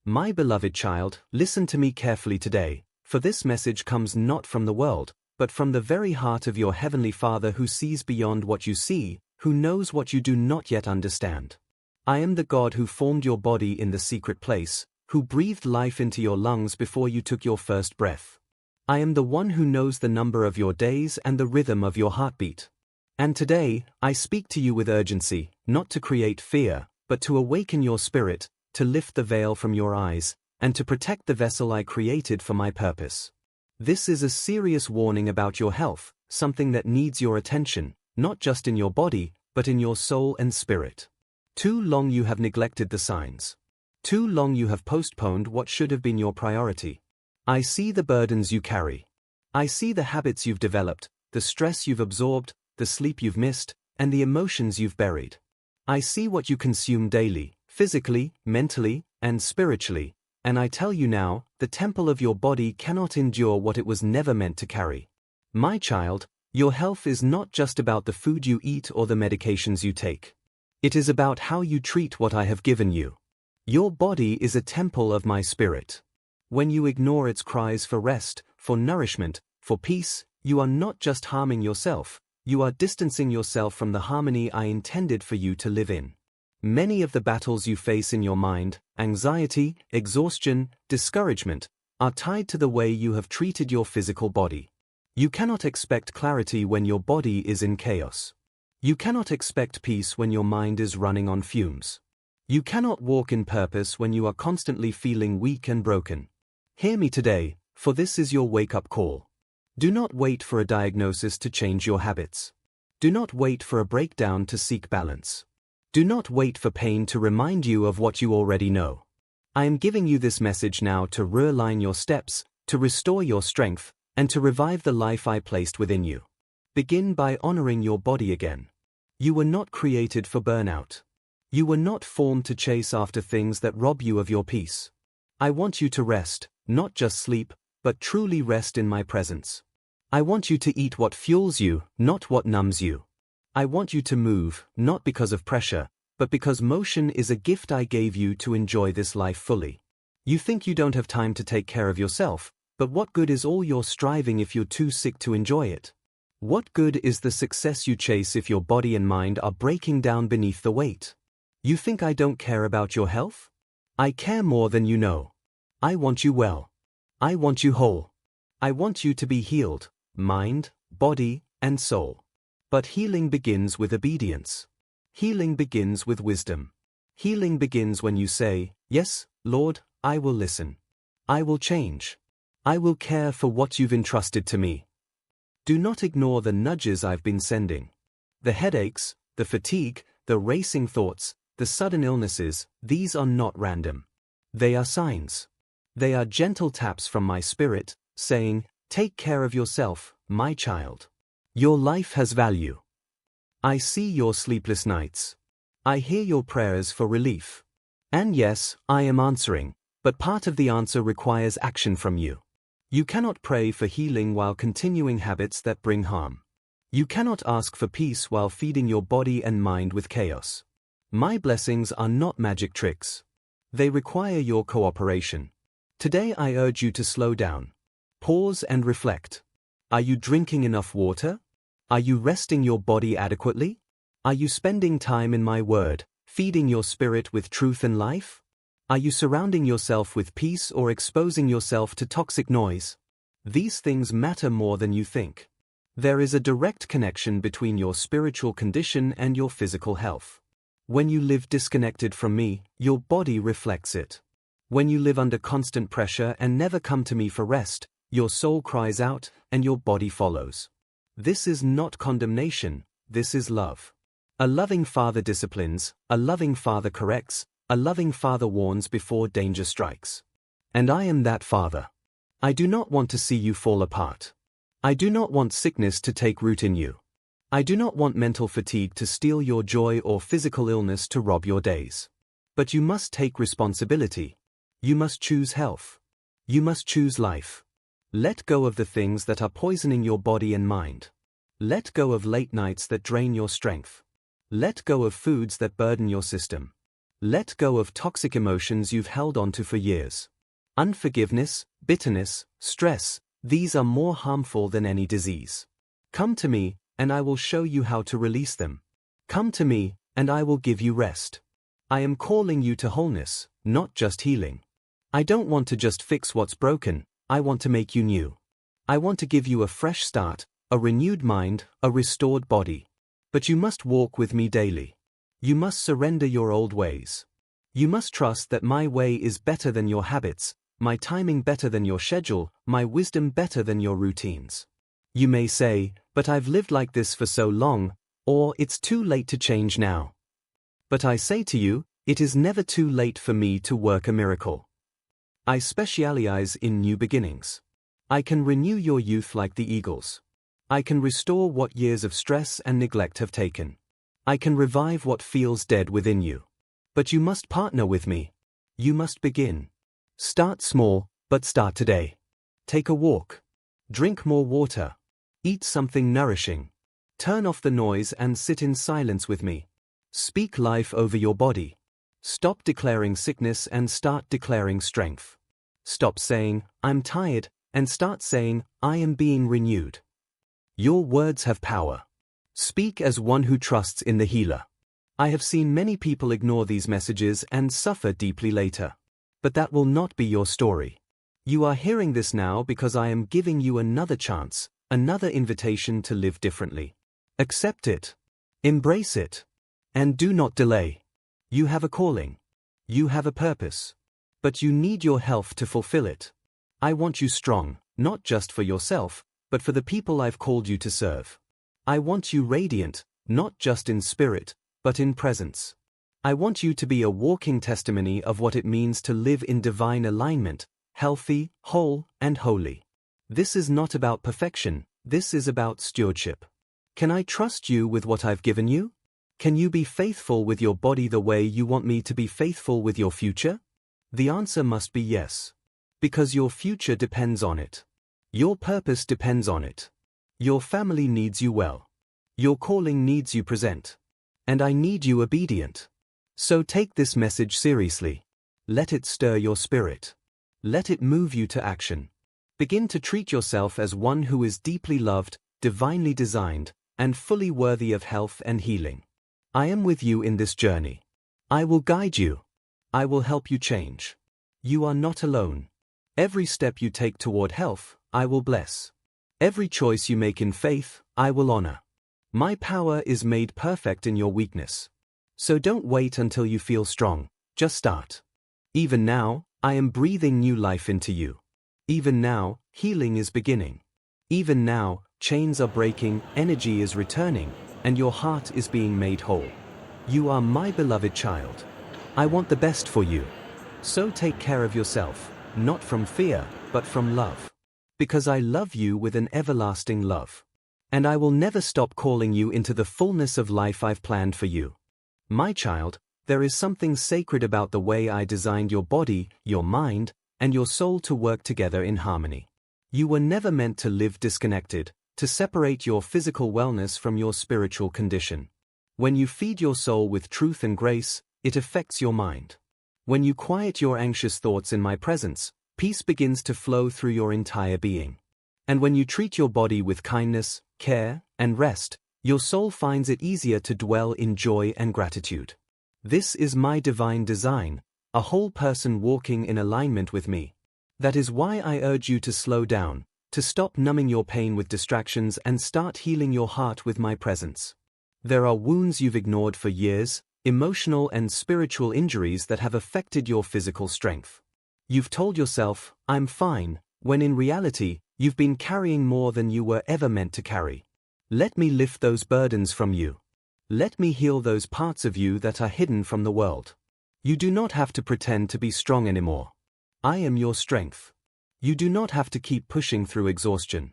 My beloved child, listen to me carefully today, for this message comes not from the world, but from the very heart of your Heavenly Father who sees beyond what you see, who knows what you do not yet understand. I am the God who formed your body in the secret place, who breathed life into your lungs before you took your first breath. I am the one who knows the number of your days and the rhythm of your heartbeat. And today, I speak to you with urgency, not to create fear, but to awaken your spirit, to lift the veil from your eyes, and to protect the vessel I created for my purpose. This is a serious warning about your health, something that needs your attention, not just in your body, but in your soul and spirit. Too long you have neglected the signs. Too long you have postponed what should have been your priority. I see the burdens you carry. I see the habits you've developed, the stress you've absorbed, the sleep you've missed, and the emotions you've buried. I see what you consume daily, physically, mentally, and spiritually, and I tell you now, the temple of your body cannot endure what it was never meant to carry. My child, your health is not just about the food you eat or the medications you take. It is about how you treat what I have given you. Your body is a temple of my spirit. When you ignore its cries for rest, for nourishment, for peace, you are not just harming yourself, you are distancing yourself from the harmony I intended for you to live in. Many of the battles you face in your mind, anxiety, exhaustion, discouragement, are tied to the way you have treated your physical body. You cannot expect clarity when your body is in chaos. You cannot expect peace when your mind is running on fumes. You cannot walk in purpose when you are constantly feeling weak and broken. Hear me today, for this is your wake-up call. Do not wait for a diagnosis to change your habits. Do not wait for a breakdown to seek balance. Do not wait for pain to remind you of what you already know. I am giving you this message now to realign your steps, to restore your strength, and to revive the life I placed within you. Begin by honoring your body again. You were not created for burnout. You were not formed to chase after things that rob you of your peace. I want you to rest, not just sleep, but truly rest in my presence. I want you to eat what fuels you, not what numbs you. I want you to move, not because of pressure, but because motion is a gift I gave you to enjoy this life fully. You think you don't have time to take care of yourself, but what good is all your striving if you're too sick to enjoy it? What good is the success you chase if your body and mind are breaking down beneath the weight? You think I don't care about your health? I care more than you know. I want you well. I want you whole. I want you to be healed, mind, body, and soul. But healing begins with obedience. Healing begins with wisdom. Healing begins when you say, "Yes, Lord, I will listen. I will change. I will care for what you've entrusted to me." Do not ignore the nudges I've been sending. The headaches, the fatigue, the racing thoughts, the sudden illnesses, these are not random. They are signs. They are gentle taps from my spirit, saying, "Take care of yourself, my child. Your life has value." I see your sleepless nights. I hear your prayers for relief. And yes, I am answering, but part of the answer requires action from you. You cannot pray for healing while continuing habits that bring harm. You cannot ask for peace while feeding your body and mind with chaos. My blessings are not magic tricks. They require your cooperation. Today I urge you to slow down. Pause and reflect. Are you drinking enough water? Are you resting your body adequately? Are you spending time in my word, feeding your spirit with truth and life? Are you surrounding yourself with peace or exposing yourself to toxic noise? These things matter more than you think. There is a direct connection between your spiritual condition and your physical health. When you live disconnected from me, your body reflects it. When you live under constant pressure and never come to me for rest, your soul cries out, and your body follows. This is not condemnation, this is love. A loving father disciplines, a loving father corrects, a loving father warns before danger strikes. And I am that father. I do not want to see you fall apart. I do not want sickness to take root in you. I do not want mental fatigue to steal your joy or physical illness to rob your days. But you must take responsibility. You must choose health. You must choose life. Let go of the things that are poisoning your body and mind. Let go of late nights that drain your strength. Let go of foods that burden your system. Let go of toxic emotions you've held onto for years. Unforgiveness, bitterness, stress, these are more harmful than any disease. Come to me, and I will show you how to release them. Come to me, and I will give you rest. I am calling you to wholeness, not just healing. I don't want to just fix what's broken, I want to make you new. I want to give you a fresh start, a renewed mind, a restored body. But you must walk with me daily. You must surrender your old ways. You must trust that my way is better than your habits, my timing better than your schedule, my wisdom better than your routines. You may say, but I've lived like this for so long, or it's too late to change now. But I say to you, it is never too late for me to work a miracle. I specialize in new beginnings. I can renew your youth like the eagles. I can restore what years of stress and neglect have taken. I can revive what feels dead within you. But you must partner with me. You must begin. Start small, but start today. Take a walk. Drink more water. Eat something nourishing. Turn off the noise and sit in silence with me. Speak life over your body. Stop declaring sickness and start declaring strength. Stop saying, I'm tired, and start saying, I am being renewed. Your words have power. Speak as one who trusts in the healer. I have seen many people ignore these messages and suffer deeply later. But that will not be your story. You are hearing this now because I am giving you another chance, another invitation to live differently. Accept it. Embrace it. And do not delay. You have a calling. You have a purpose. But you need your health to fulfill it. I want you strong, not just for yourself, but for the people I've called you to serve. I want you radiant, not just in spirit, but in presence. I want you to be a walking testimony of what it means to live in divine alignment, healthy, whole, and holy. This is not about perfection, this is about stewardship. Can I trust you with what I've given you? Can you be faithful with your body the way you want me to be faithful with your future? The answer must be yes. Because your future depends on it. Your purpose depends on it. Your family needs you well. Your calling needs you present. And I need you obedient. So take this message seriously. Let it stir your spirit. Let it move you to action. Begin to treat yourself as one who is deeply loved, divinely designed, and fully worthy of health and healing. I am with you in this journey. I will guide you. I will help you change. You are not alone. Every step you take toward health, I will bless. Every choice you make in faith, I will honor. My power is made perfect in your weakness. So don't wait until you feel strong, just start. Even now, I am breathing new life into you. Even now, healing is beginning. Even now, chains are breaking, energy is returning, and your heart is being made whole. You are my beloved child. I want the best for you. So take care of yourself, not from fear, but from love. Because I love you with an everlasting love. And I will never stop calling you into the fullness of life I've planned for you. My child, there is something sacred about the way I designed your body, your mind, and your soul to work together in harmony. You were never meant to live disconnected, to separate your physical wellness from your spiritual condition. When you feed your soul with truth and grace, it affects your mind. When you quiet your anxious thoughts in my presence, peace begins to flow through your entire being. And when you treat your body with kindness, care, and rest, your soul finds it easier to dwell in joy and gratitude. This is my divine design, a whole person walking in alignment with me. That is why I urge you to slow down, to stop numbing your pain with distractions and start healing your heart with my presence. There are wounds you've ignored for years, emotional and spiritual injuries that have affected your physical strength. You've told yourself, I'm fine, when in reality, you've been carrying more than you were ever meant to carry. Let me lift those burdens from you. Let me heal those parts of you that are hidden from the world. You do not have to pretend to be strong anymore. I am your strength. You do not have to keep pushing through exhaustion.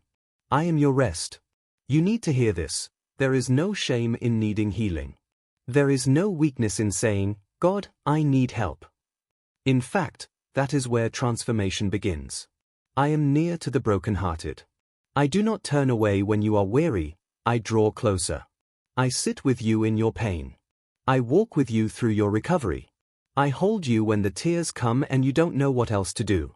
I am your rest. You need to hear this. There is no shame in needing healing. There is no weakness in saying, God, I need help. In fact, that is where transformation begins. I am near to the brokenhearted. I do not turn away when you are weary, I draw closer. I sit with you in your pain. I walk with you through your recovery. I hold you when the tears come and you don't know what else to do.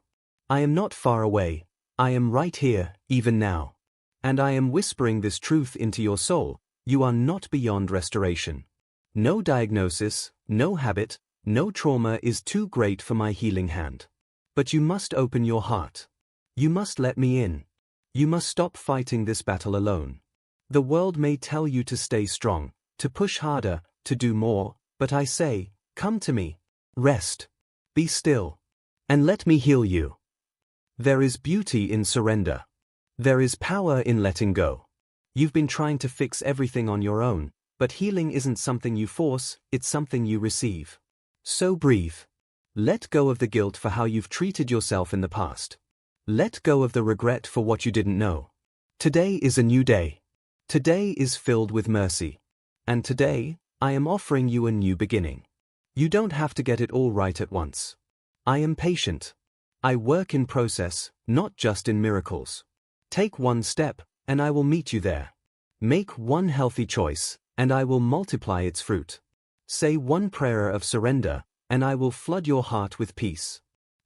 I am not far away. I am right here, even now. And I am whispering this truth into your soul: you are not beyond restoration. No diagnosis, no habit, no trauma is too great for my healing hand. But you must open your heart. You must let me in. You must stop fighting this battle alone. The world may tell you to stay strong, to push harder, to do more, but I say, come to me. Rest. Be still. And let me heal you. There is beauty in surrender. There is power in letting go. You've been trying to fix everything on your own, but healing isn't something you force, it's something you receive. So breathe. Let go of the guilt for how you've treated yourself in the past. Let go of the regret for what you didn't know. Today is a new day. Today is filled with mercy. And today, I am offering you a new beginning. You don't have to get it all right at once. I am patient. I work in process, not just in miracles. Take one step, and I will meet you there. Make one healthy choice, and I will multiply its fruit. Say one prayer of surrender, and I will flood your heart with peace.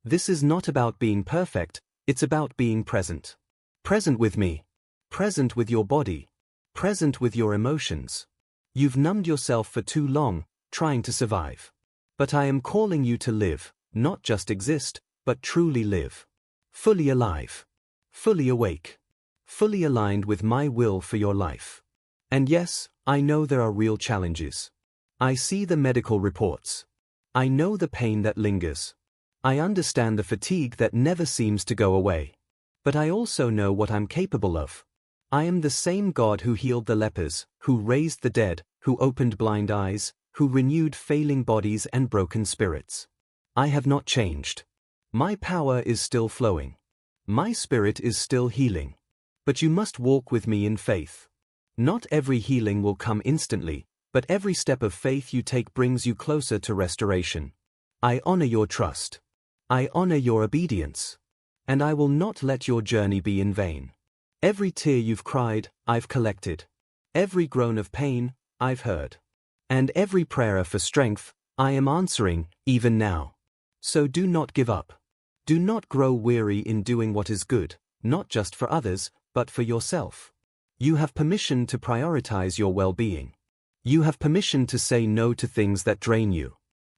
This is not about being perfect, it's about being present. Present with me. Present with your body. Present with your emotions. You've numbed yourself for too long, trying to survive. But I am calling you to live, not just exist, but truly live. Fully alive. Fully awake. Fully aligned with my will for your life. And yes, I know there are real challenges. I see the medical reports. I know the pain that lingers. I understand the fatigue that never seems to go away. But I also know what I'm capable of. I am the same God who healed the lepers, who raised the dead, who opened blind eyes, who renewed failing bodies and broken spirits. I have not changed. My power is still flowing. My spirit is still healing. But you must walk with me in faith. Not every healing will come instantly, but every step of faith you take brings you closer to restoration. I honor your trust. I honor your obedience. And I will not let your journey be in vain. Every tear you've cried, I've collected. Every groan of pain, I've heard. And every prayer for strength, I am answering, even now. So do not give up. Do not grow weary in doing what is good, not just for others, but for yourself. You have permission to prioritize your well-being. You have permission to say no to things that drain you.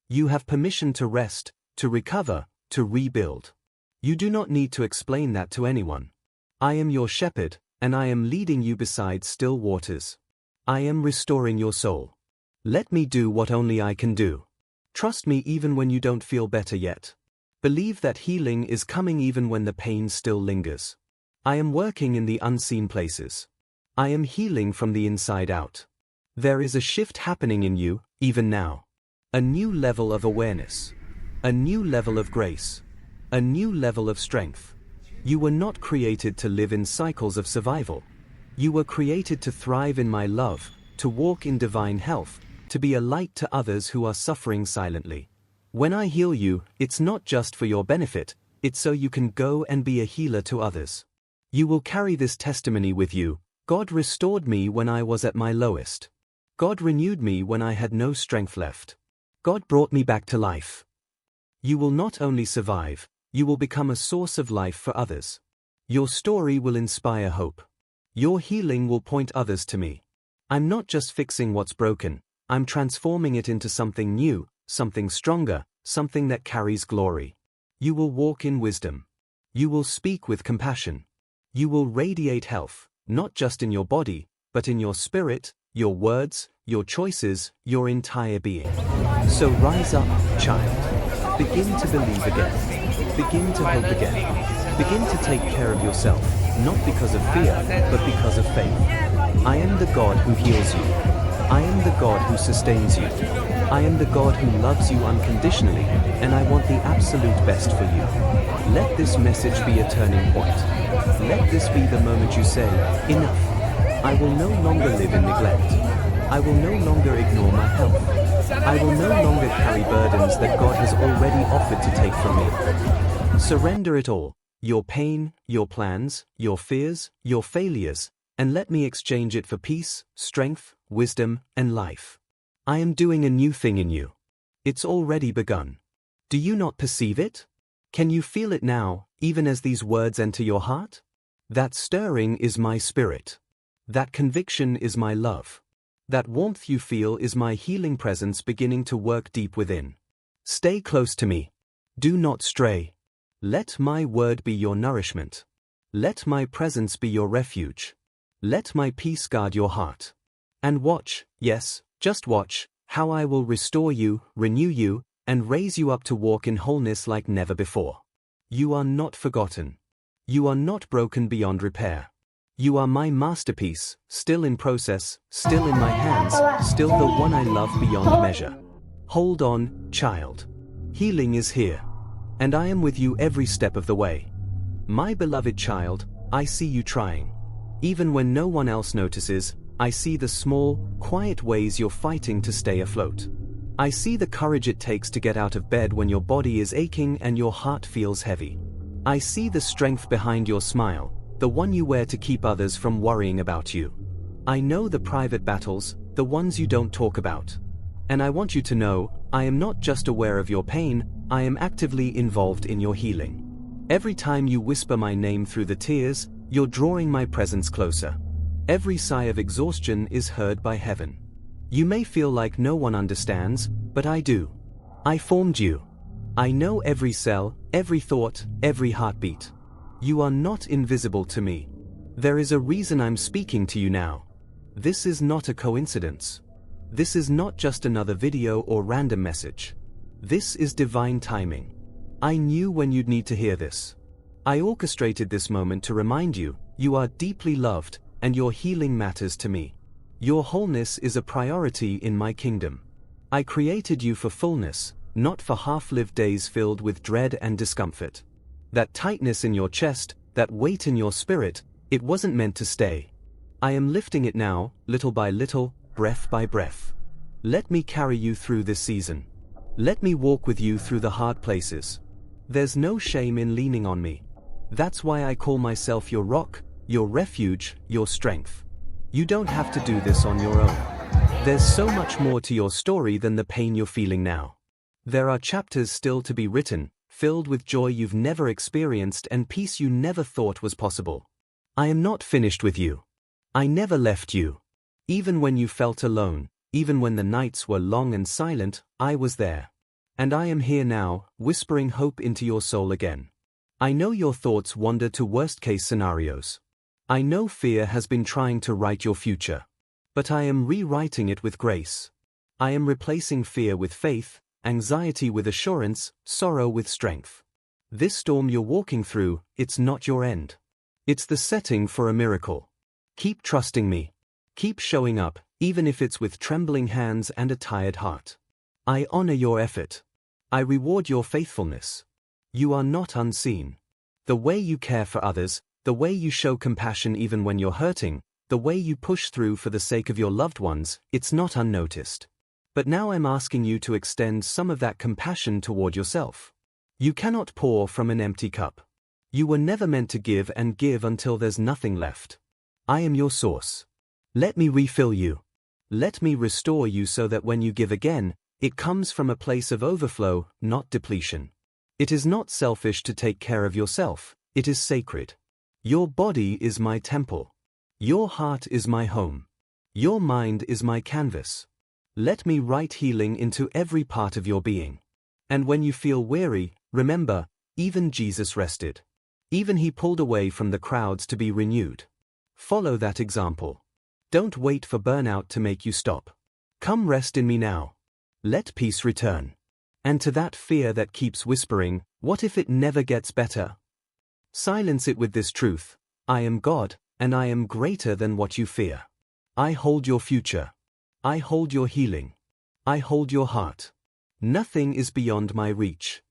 You have permission to rest, to recover, to rebuild. You do not need to explain that to anyone. I am your shepherd, and I am leading you beside still waters. I am restoring your soul. Let me do what only I can do. Trust me even when you don't feel better yet. Believe that healing is coming even when the pain still lingers. I am working in the unseen places. I am healing from the inside out. There is a shift happening in you, even now. A new level of awareness. A new level of grace. A new level of strength. You were not created to live in cycles of survival. You were created to thrive in my love, to walk in divine health, to be a light to others who are suffering silently. When I heal you, it's not just for your benefit, it's so you can go and be a healer to others. You will carry this testimony with you: God restored me when I was at my lowest. God renewed me when I had no strength left. God brought me back to life. You will not only survive, you will become a source of life for others. Your story will inspire hope. Your healing will point others to me. I'm not just fixing what's broken, I'm transforming it into something new, something stronger, something that carries glory. You will walk in wisdom. You will speak with compassion. You will radiate health, not just in your body, but in your spirit, your words, your choices, your entire being. So rise up, child. Begin to believe again. Begin to hope again. Begin to take care of yourself, not because of fear, but because of faith. I am the God who heals you. I am the God who sustains you. I am the God who loves you unconditionally, and I want the absolute best for you. Let this message be a turning point. Let this be the moment you say, enough. I will no longer live in neglect. I will no longer ignore my health. I will no longer carry burdens that God has already offered to take from me. Surrender it all, your pain, your plans, your fears, your failures, and let me exchange it for peace, strength, wisdom, and life. I am doing a new thing in you. It's already begun. Do you not perceive it? Can you feel it now, even as these words enter your heart? That stirring is my spirit. That conviction is my love. That warmth you feel is my healing presence beginning to work deep within. Stay close to me. Do not stray. Let my word be your nourishment. Let my presence be your refuge. Let my peace guard your heart. And watch, yes, just watch, how I will restore you, renew you, and raise you up to walk in wholeness like never before. You are not forgotten. You are not broken beyond repair. You are my masterpiece, still in process, still in my hands, still the one I love beyond measure. Hold on, child. Healing is here. And I am with you every step of the way. My beloved child, I see you trying. Even when no one else notices, I see the small, quiet ways you're fighting to stay afloat. I see the courage it takes to get out of bed when your body is aching and your heart feels heavy. I see the strength behind your smile, the one you wear to keep others from worrying about you. I know the private battles, the ones you don't talk about. And I want you to know, I am not just aware of your pain, I am actively involved in your healing. Every time you whisper my name through the tears, you're drawing my presence closer. Every sigh of exhaustion is heard by heaven. You may feel like no one understands, but I do. I formed you. I know every cell, every thought, every heartbeat. You are not invisible to me. There is a reason I'm speaking to you now. This is not a coincidence. This is not just another video or random message. This is divine timing. I knew when you'd need to hear this. I orchestrated this moment to remind you, you are deeply loved, and your healing matters to me. Your wholeness is a priority in my kingdom. I created you for fullness, not for half-lived days filled with dread and discomfort. That tightness in your chest, that weight in your spirit, it wasn't meant to stay. I am lifting it now, little by little, breath by breath. Let me carry you through this season. Let me walk with you through the hard places. There's no shame in leaning on me. That's why I call myself your rock, your refuge, your strength. You don't have to do this on your own. There's so much more to your story than the pain you're feeling now. There are chapters still to be written, filled with joy you've never experienced and peace you never thought was possible. I am not finished with you. I never left you. Even when you felt alone, even when the nights were long and silent, I was there. And I am here now, whispering hope into your soul again. I know your thoughts wander to worst-case scenarios. I know fear has been trying to write your future. But I am rewriting it with grace. I am replacing fear with faith, anxiety with assurance, sorrow with strength. This storm you're walking through, it's not your end. It's the setting for a miracle. Keep trusting me. Keep showing up, even if it's with trembling hands and a tired heart. I honor your effort. I reward your faithfulness. You are not unseen. The way you care for others, the way you show compassion even when you're hurting, the way you push through for the sake of your loved ones, it's not unnoticed. But now I'm asking you to extend some of that compassion toward yourself. You cannot pour from an empty cup. You were never meant to give and give until there's nothing left. I am your source. Let me refill you. Let me restore you so that when you give again, it comes from a place of overflow, not depletion. It is not selfish to take care of yourself, it is sacred. Your body is my temple. Your heart is my home. Your mind is my canvas. Let me write healing into every part of your being. And when you feel weary, remember, even Jesus rested. Even he pulled away from the crowds to be renewed. Follow that example. Don't wait for burnout to make you stop. Come rest in me now. Let peace return. And to that fear that keeps whispering, what if it never gets better? Silence it with this truth. I am God, and I am greater than what you fear. I hold your future. I hold your healing. I hold your heart. Nothing is beyond my reach.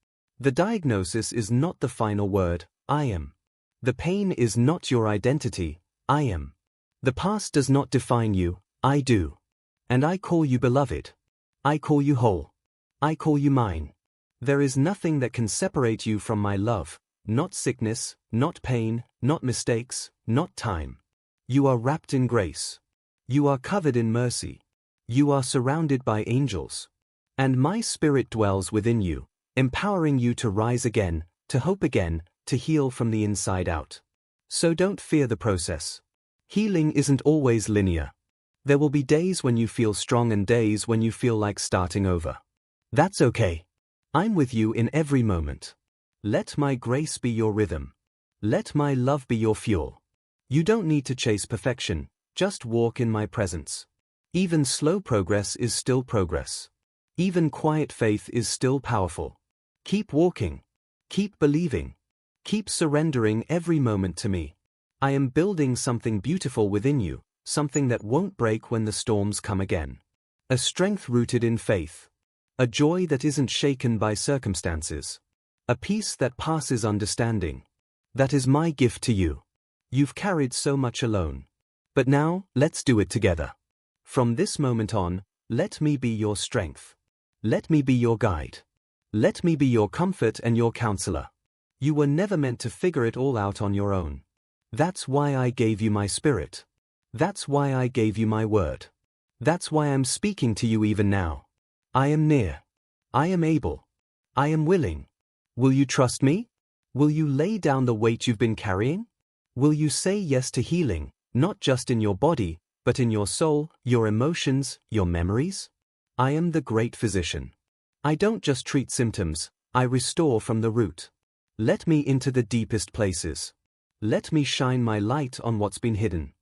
The diagnosis is not the final word, I am. The pain is not your identity, I am. The past does not define you, I do. And I call you beloved. I call you whole. I call you mine. There is nothing that can separate you from my love, not sickness, not pain, not mistakes, not time. You are wrapped in grace. You are covered in mercy. You are surrounded by angels. And my spirit dwells within you, empowering you to rise again, to hope again, to heal from the inside out. So don't fear the process. Healing isn't always linear. There will be days when you feel strong and days when you feel like starting over. That's okay. I'm with you in every moment. Let my grace be your rhythm. Let my love be your fuel. You don't need to chase perfection, just walk in my presence. Even slow progress is still progress. Even quiet faith is still powerful. Keep walking. Keep believing. Keep surrendering every moment to me. I am building something beautiful within you, something that won't break when the storms come again. A strength rooted in faith. A joy that isn't shaken by circumstances. A peace that passes understanding. That is my gift to you. You've carried so much alone. But now, let's do it together. From this moment on, let me be your strength. Let me be your guide. Let me be your comfort and your counselor. You were never meant to figure it all out on your own. That's why I gave you my spirit. That's why I gave you my word. That's why I'm speaking to you even now. I am near. I am able. I am willing. Will you trust me? Will you lay down the weight you've been carrying? Will you say yes to healing, not just in your body, but in your soul, your emotions, your memories? I am the great physician. I don't just treat symptoms, I restore from the root. Let me into the deepest places. Let me shine my light on what's been hidden.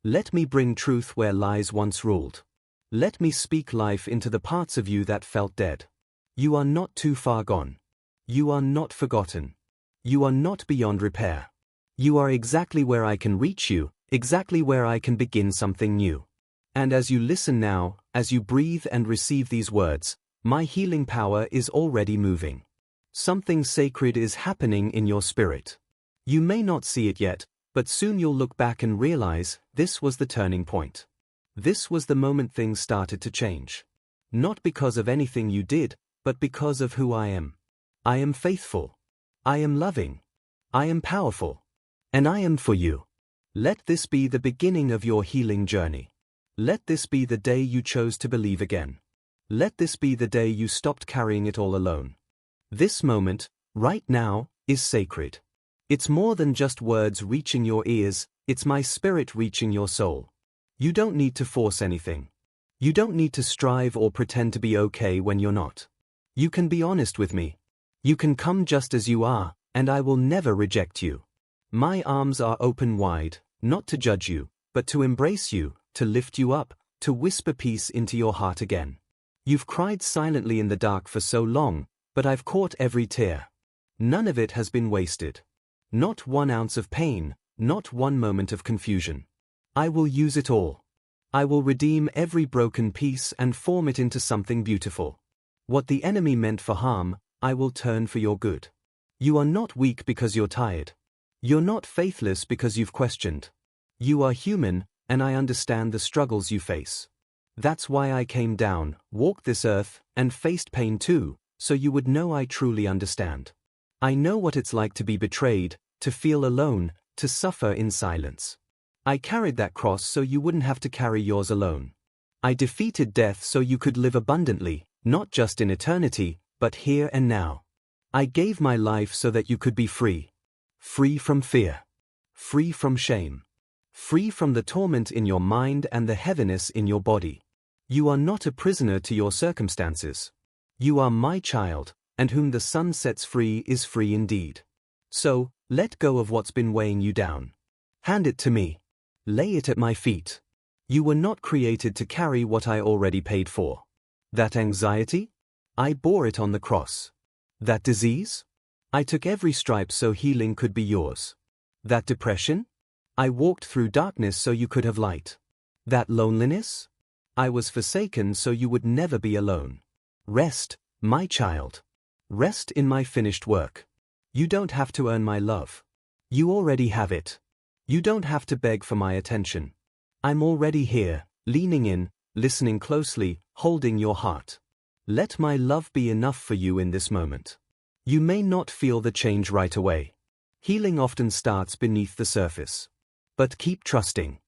Let me bring truth where lies once ruled. Let me speak life into the parts of you that felt dead. You are not too far gone. You are not forgotten. You are not beyond repair. You are exactly where I can reach you, exactly where I can begin something new. And as you listen now, as you breathe and receive these words, my healing power is already moving. Something sacred is happening in your spirit. You may not see it yet, but soon you'll look back and realize this was the turning point. This was the moment things started to change. Not because of anything you did, but because of who I am. I am faithful. I am loving. I am powerful. And I am for you. Let this be the beginning of your healing journey. Let this be the day you chose to believe again. Let this be the day you stopped carrying it all alone. This moment, right now, is sacred. It's more than just words reaching your ears, it's my spirit reaching your soul. You don't need to force anything. You don't need to strive or pretend to be okay when you're not. You can be honest with me. You can come just as you are, and I will never reject you. My arms are open wide, not to judge you, but to embrace you, to lift you up, to whisper peace into your heart again. You've cried silently in the dark for so long, but I've caught every tear. None of it has been wasted. Not 1 ounce of pain, not one moment of confusion. I will use it all. I will redeem every broken piece and form it into something beautiful. What the enemy meant for harm, I will turn for your good. You are not weak because you're tired. You're not faithless because you've questioned. You are human, and I understand the struggles you face. That's why I came down, walked this earth, and faced pain too, so you would know I truly understand. I know what it's like to be betrayed, to feel alone, to suffer in silence. I carried that cross so you wouldn't have to carry yours alone. I defeated death so you could live abundantly, not just in eternity, but here and now. I gave my life so that you could be free. Free from fear. Free from shame. Free from the torment in your mind and the heaviness in your body. You are not a prisoner to your circumstances. You are my child, and whom the Son sets free is free indeed. So, let go of what's been weighing you down. Hand it to me. Lay it at my feet. You were not created to carry what I already paid for. That anxiety? I bore it on the cross. That disease? I took every stripe so healing could be yours. That depression? I walked through darkness so you could have light. That loneliness? I was forsaken so you would never be alone. Rest, my child. Rest in my finished work. You don't have to earn my love. You already have it. You don't have to beg for my attention. I'm already here, leaning in, listening closely, holding your heart. Let my love be enough for you in this moment. You may not feel the change right away. Healing often starts beneath the surface. But keep trusting.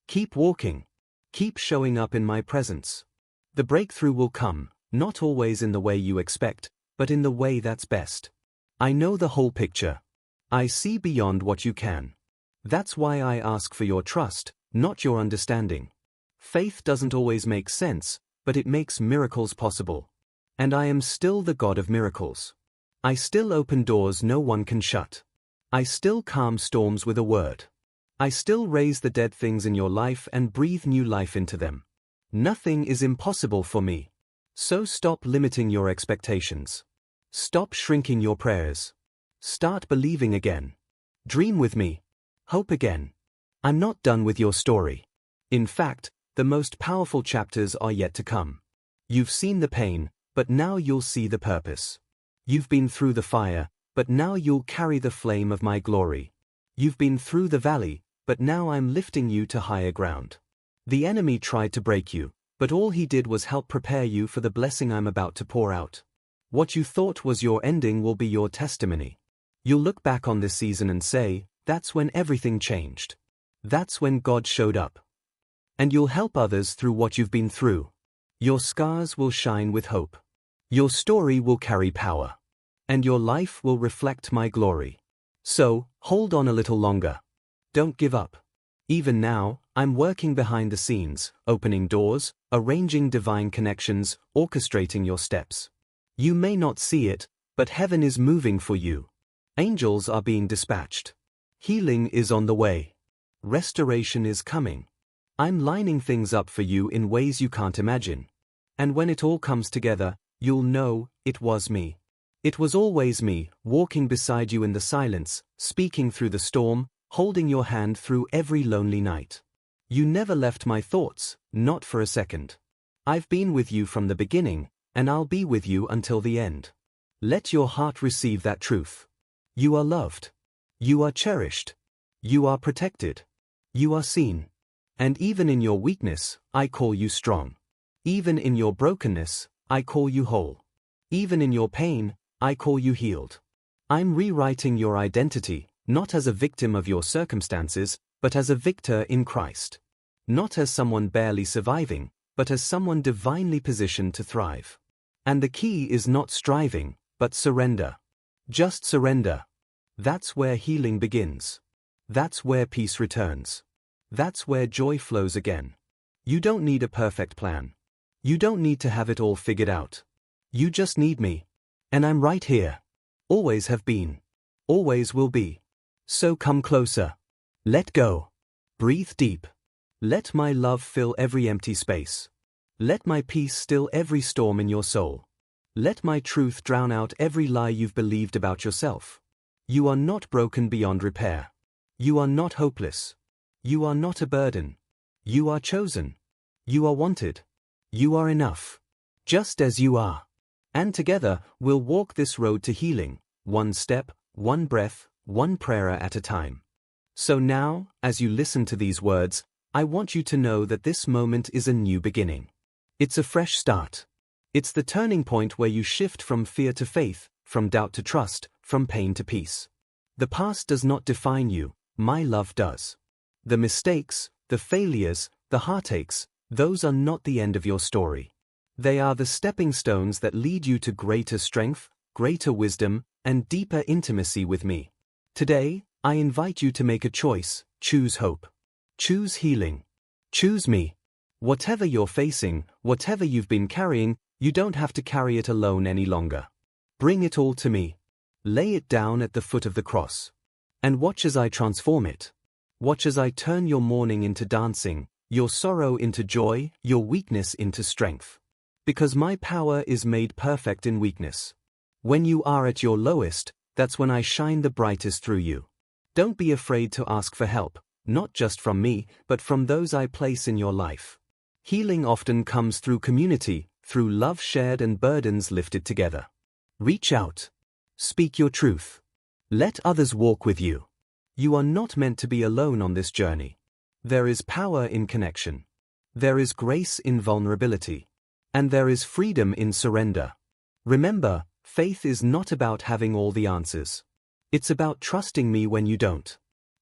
Keep walking. Keep showing up in my presence. The breakthrough will come, Not always in the way you expect, but in the way that's best. I know the whole picture. I see beyond what you can. That's why I ask for your trust, not your understanding. Faith doesn't always make sense, but it makes miracles possible. And I am still the God of miracles. I still open doors no one can shut. I still calm storms with a word. I still raise the dead things in your life and breathe new life into them. Nothing is impossible for me. So stop limiting your expectations. Stop shrinking your prayers. Start believing again. Dream with me. Hope again. I'm not done with your story. In fact, the most powerful chapters are yet to come. You've seen the pain, but now you'll see the purpose. You've been through the fire, but now you'll carry the flame of my glory. You've been through the valley, but now I'm lifting you to higher ground. The enemy tried to break you, but all he did was help prepare you for the blessing I'm about to pour out. What you thought was your ending will be your testimony. You'll look back on this season and say, that's when everything changed. That's when God showed up. And you'll help others through what you've been through. Your scars will shine with hope. Your story will carry power. And your life will reflect my glory. So, hold on a little longer. Don't give up. Even now, I'm working behind the scenes, opening doors, arranging divine connections, orchestrating your steps. You may not see it, but heaven is moving for you. Angels are being dispatched. Healing is on the way. Restoration is coming. I'm lining things up for you in ways you can't imagine. And when it all comes together, you'll know, it was me. It was always me, walking beside you in the silence, speaking through the storm, holding your hand through every lonely night. You never left my thoughts, not for a second. I've been with you from the beginning, and I'll be with you until the end. Let your heart receive that truth. You are loved. You are cherished. You are protected. You are seen. And even in your weakness, I call you strong. Even in your brokenness, I call you whole. Even in your pain, I call you healed. I'm rewriting your identity, not as a victim of your circumstances, but as a victor in Christ. Not as someone barely surviving, but as someone divinely positioned to thrive. And the key is not striving, but surrender. Just surrender. That's where healing begins. That's where peace returns. That's where joy flows again. You don't need a perfect plan. You don't need to have it all figured out. You just need me. And I'm right here. Always have been. Always will be. So come closer. Let go. Breathe deep. Let my love fill every empty space. Let my peace still every storm in your soul. Let my truth drown out every lie you've believed about yourself. You are not broken beyond repair. You are not hopeless. You are not a burden. You are chosen. You are wanted. You are enough. Just as you are. And together, we'll walk this road to healing, one step, one breath, one prayer at a time. So now, as you listen to these words, I want you to know that this moment is a new beginning. It's a fresh start. It's the turning point where you shift from fear to faith, from doubt to trust, from pain to peace. The past does not define you, my love does. The mistakes, the failures, the heartaches, those are not the end of your story. They are the stepping stones that lead you to greater strength, greater wisdom, and deeper intimacy with me. Today, I invite you to make a choice. Choose hope. Choose healing. Choose me. Whatever you're facing, whatever you've been carrying, you don't have to carry it alone any longer. Bring it all to me. Lay it down at the foot of the cross. And watch as I transform it. Watch as I turn your mourning into dancing, your sorrow into joy, your weakness into strength. Because my power is made perfect in weakness. When you are at your lowest, that's when I shine the brightest through you. Don't be afraid to ask for help, not just from me, but from those I place in your life. Healing often comes through community, through love shared and burdens lifted together. Reach out. Speak your truth. Let others walk with you. You are not meant to be alone on this journey. There is power in connection. There is grace in vulnerability. And there is freedom in surrender. Remember, faith is not about having all the answers. It's about trusting me when you don't.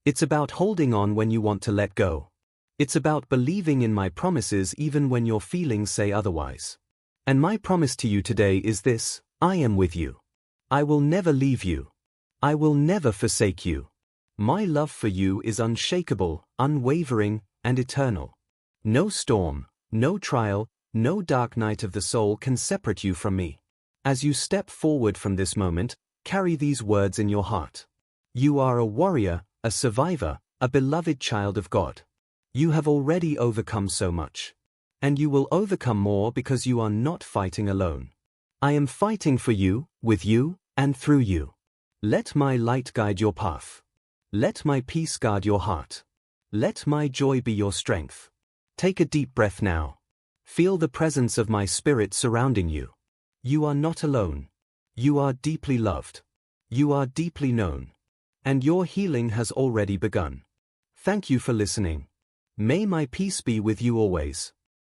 It's about holding on when you want to let go. It's about believing in my promises even when your feelings say otherwise. And my promise to you today is this: I am with you. I will never leave you. I will never forsake you. My love for you is unshakable, unwavering, and eternal. No storm, no trial, no dark night of the soul can separate you from me. As you step forward from this moment, carry these words in your heart. You are a warrior, a survivor, a beloved child of God. You have already overcome so much. And you will overcome more because you are not fighting alone. I am fighting for you, with you, and through you. Let my light guide your path. Let my peace guard your heart. Let my joy be your strength. Take a deep breath now. Feel the presence of my spirit surrounding you. You are not alone. You are deeply loved. You are deeply known. And your healing has already begun. Thank you for listening. May my peace be with you always.